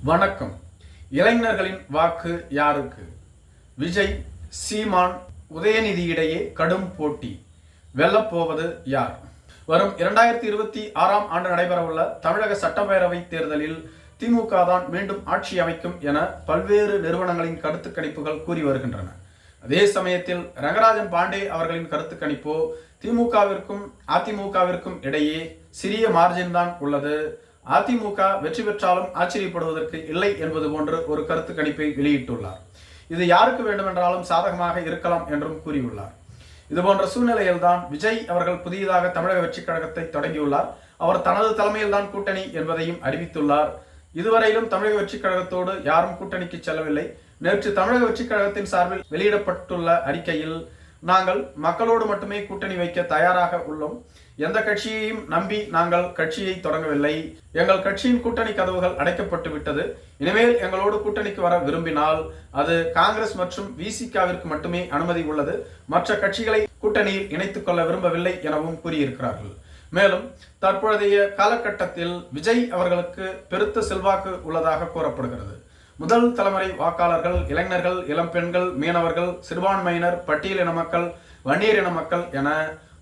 வணக்கம். இளைஞர்களின் வாக்கு யாருக்கு? விஜய், சீமான், உதயநிதி இடையே கடும் போட்டி. வெல்லப்போவது யார்? வரும் 2026ஆம் ஆண்டு நடைபெறவுள்ள தமிழக சட்டப்பேரவை தேர்தலில் திமுக தான் மீண்டும் ஆட்சி அமைக்கும் என பல்வேறு நிறுவனங்களின் கருத்து கணிப்புகள் கூறி வருகின்றன. அதே சமயத்தில் ரங்கராஜன் பாண்டே அவர்களின் கருத்து கணிப்போ திமுகவிற்கும் அதிமுகவிற்கும் இடையே சிறிய மார்ஜின் தான் உள்ளது. அதிமுக வெற்றி பெற்றாலும் ஆச்சரியப்படுவதற்கு இல்லை என்பது போன்று ஒரு கருத்து கணிப்பை வெளியிட்டுள்ளார். இது யாருக்கு வேண்டுமென்றாலும் சாதகமாக இருக்கலாம் என்றும் கூறியுள்ளார். இதுபோன்ற சூழ்நிலையில்தான் விஜய் அவர்கள் புதியதாக தமிழக வெற்றி கழகத்தை தொடங்கியுள்ளார். அவர் தனது தலைமையில்தான் கூட்டணி என்பதையும் அறிவித்துள்ளார். இதுவரையிலும் தமிழக வெற்றி கழகத்தோடு யாரும் கூட்டணிக்கு செல்லவில்லை. நேற்று தமிழக வெற்றி கழகத்தின் சார்பில் வெளியிடப்பட்டுள்ள அறிக்கையில், நாங்கள் மக்களோடு மட்டுமே கூட்டணி வைக்க தயாராக உள்ளோம். எந்த கட்சியையும் நம்பி நாங்கள் கட்சியை தொடங்கவில்லை. எங்கள் கட்சியின் கூட்டணி கதவுகள் அடைக்கப்பட்டு விட்டது. இனிமேல் எங்களோடு கூட்டணிக்கு வர விரும்பினால் அது காங்கிரஸ் மற்றும் விசிகாவிற்கு மட்டுமே அனுமதி உள்ளது. மற்ற கட்சிகளை கூட்டணியில் இணைத்துக் கொள்ள விரும்பவில்லை எனவும் கூறியிருக்கிறார்கள். மேலும் தற்போதைய காலகட்டத்தில் விஜய் அவர்களுக்கு பெருத்த செல்வாக்கு உள்ளதாக கூறப்படுகிறது. முதல் தலைமுறை வாக்காளர்கள், இளைஞர்கள், இளம்பெண்கள், மீனவர்கள், சிறுபான்மையினர், பட்டியலின மக்கள், வன்னியர் இன மக்கள் என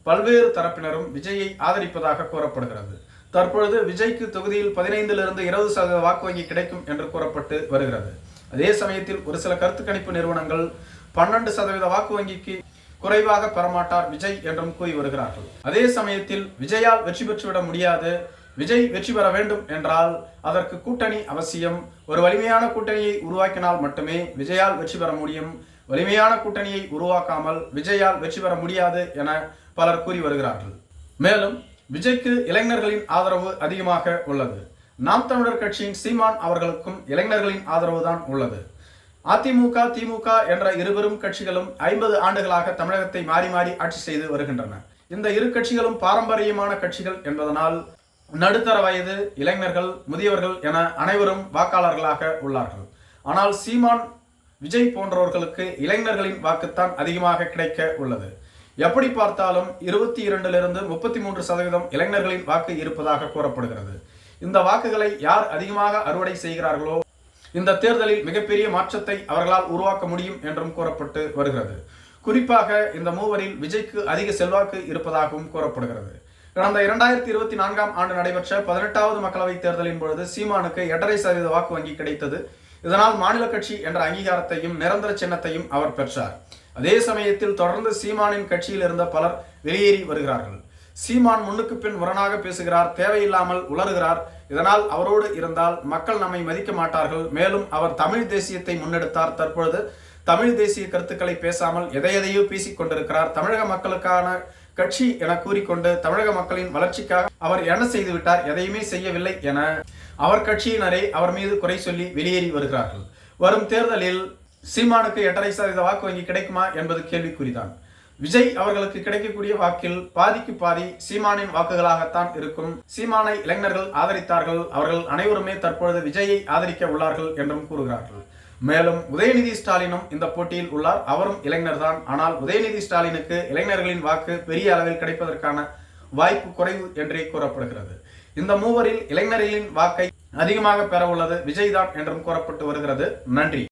பல்வேறு தரப்பினரும் விஜயை ஆதரிப்பதாக கூறப்படுகிறது. தற்பொழுது விஜய்க்கு தொகுதியில் 15லிருந்து 20% வாக்கு வங்கி கிடைக்கும் என்று கூறப்பட்டு வருகிறது. அதே சமயத்தில் ஒரு சில கருத்து கணிப்பு நிறுவனங்கள் 12% வாக்கு வங்கிக்கு குறைவாக பெறமாட்டார் விஜய் என்றும் கூறி வருகிறார்கள். அதே சமயத்தில் விஜயால் வெற்றி பெற்றுவிட முடியாது. விஜய் வெற்றி பெற வேண்டும் என்றால் அதற்கு கூட்டணி அவசியம். ஒரு வலிமையான கூட்டணியை உருவாக்கினால் மட்டுமே விஜயால் வெற்றி பெற முடியும். வலிமையான கூட்டணியை உருவாக்காமல் விஜயால் வெற்றி பெற முடியாது என பலர் கூறி வருகிறார்கள். மேலும் விஜய்க்கு இளைஞர்களின் ஆதரவு அதிகமாக உள்ளது. நாம் தமிழர் கட்சியின் சீமான் அவர்களுக்கும் இளைஞர்களின் ஆதரவு தான் உள்ளது. அதிமுக, திமுக என்ற இருபெரும் கட்சிகளும் 50 ஆண்டுகளாக தமிழகத்தை மாறி மாறி ஆட்சி செய்து வருகின்றன. இந்த இரு கட்சிகளும் பாரம்பரியமான கட்சிகள் என்பதனால் நடுத்தர வயது, இளைஞர்கள், முதியவர்கள் என அனைவரும் வாக்காளர்களாக உள்ளார்கள். ஆனால் சீமான், விஜய் போன்றவர்களுக்கு இளைஞர்களின் வாக்குத்தான் அதிகமாக கிடைக்க உள்ளது. எப்படி பார்த்தாலும் 22லிருந்து 33% இளைஞர்களின் வாக்கு இருப்பதாக கூறப்படுகிறது. இந்த வாக்குகளை யார் அதிகமாக அறுவடை செய்கிறார்களோ இந்த தேர்தலில் மிகப்பெரிய மாற்றத்தை அவர்களால் உருவாக்க முடியும் என்றும் கூறப்பட்டு வருகிறது. குறிப்பாக இந்த மூவரில் விஜய்க்கு அதிக செல்வாக்கு இருப்பதாகவும் கூறப்படுகிறது. கடந்த 2024ஆம் ஆண்டு நடைபெற்ற 18வது மக்களவை தேர்தலின் பொழுது சீமானுக்கு 8.5% வாக்கு வங்கி கிடைத்தது. இதனால் மாநில கட்சி என்ற அங்கீகாரத்தையும் நிரந்தர சின்னத்தையும் அவர் பெற்றார். அதே சமயத்தில் தொடர்ந்து சீமானின் கட்சியில் இருந்த பலர் வெளியேறி வருகிறார்கள். சீமான் முன்னுக்கு பின் முரணாக பேசுகிறார், தேவையில்லாமல் உளறுகிறார். இதனால் அவரோடு இருந்தால் மக்கள் நம்மை மதிக்க மாட்டார்கள். மேலும் அவர் தமிழ் தேசியத்தை முன்னெடுத்தார். தற்பொழுது தமிழ் தேசிய கருத்துக்களை பேசாமல் எதையோ பேசிக் கொண்டிருக்கிறார். தமிழக மக்களுக்கான கட்சி என கூறிக்கொண்டு தமிழக மக்களின் வளர்ச்சிக்காக அவர் என்ன செய்து விட்டார்? எதையுமே செய்யவில்லை என அவர் கட்சியினரே அவர் மீது குறை சொல்லி வெளியேறி வருகிறார்கள். வரும் தேர்தலில் சீமானுக்கு 8.5% வாக்கு வங்கி கிடைக்குமா என்பது கேள்விக்குறிதான். விஜய் அவர்களுக்கு கிடைக்கக்கூடிய வாக்கில் பாதிக்கு பாதி சீமானின் வாக்குகளாகத்தான் இருக்கும். சீமானை இளைஞர்கள் ஆதரித்தார்கள். அவர்கள் அனைவருமே தற்பொழுது விஜயை ஆதரிக்க உள்ளார்கள் என்றும் கூறுகிறார்கள். மேலும் உதயநிதி ஸ்டாலினும் இந்த போட்டியில் உள்ளார். அவரும் இளைஞர் தான். ஆனால் உதயநிதி ஸ்டாலினுக்கு இளைஞர்களின் வாக்கு பெரிய அளவில் கிடைப்பதற்கான வாய்ப்பு குறைவு என்றே கூறப்படுகிறது. இந்த மூவரில் இளைஞர்களின் வாக்கை அதிகமாக பெற உள்ளது விஜய் தான் என்றும் கூறப்பட்டு வருகிறது. நன்றி.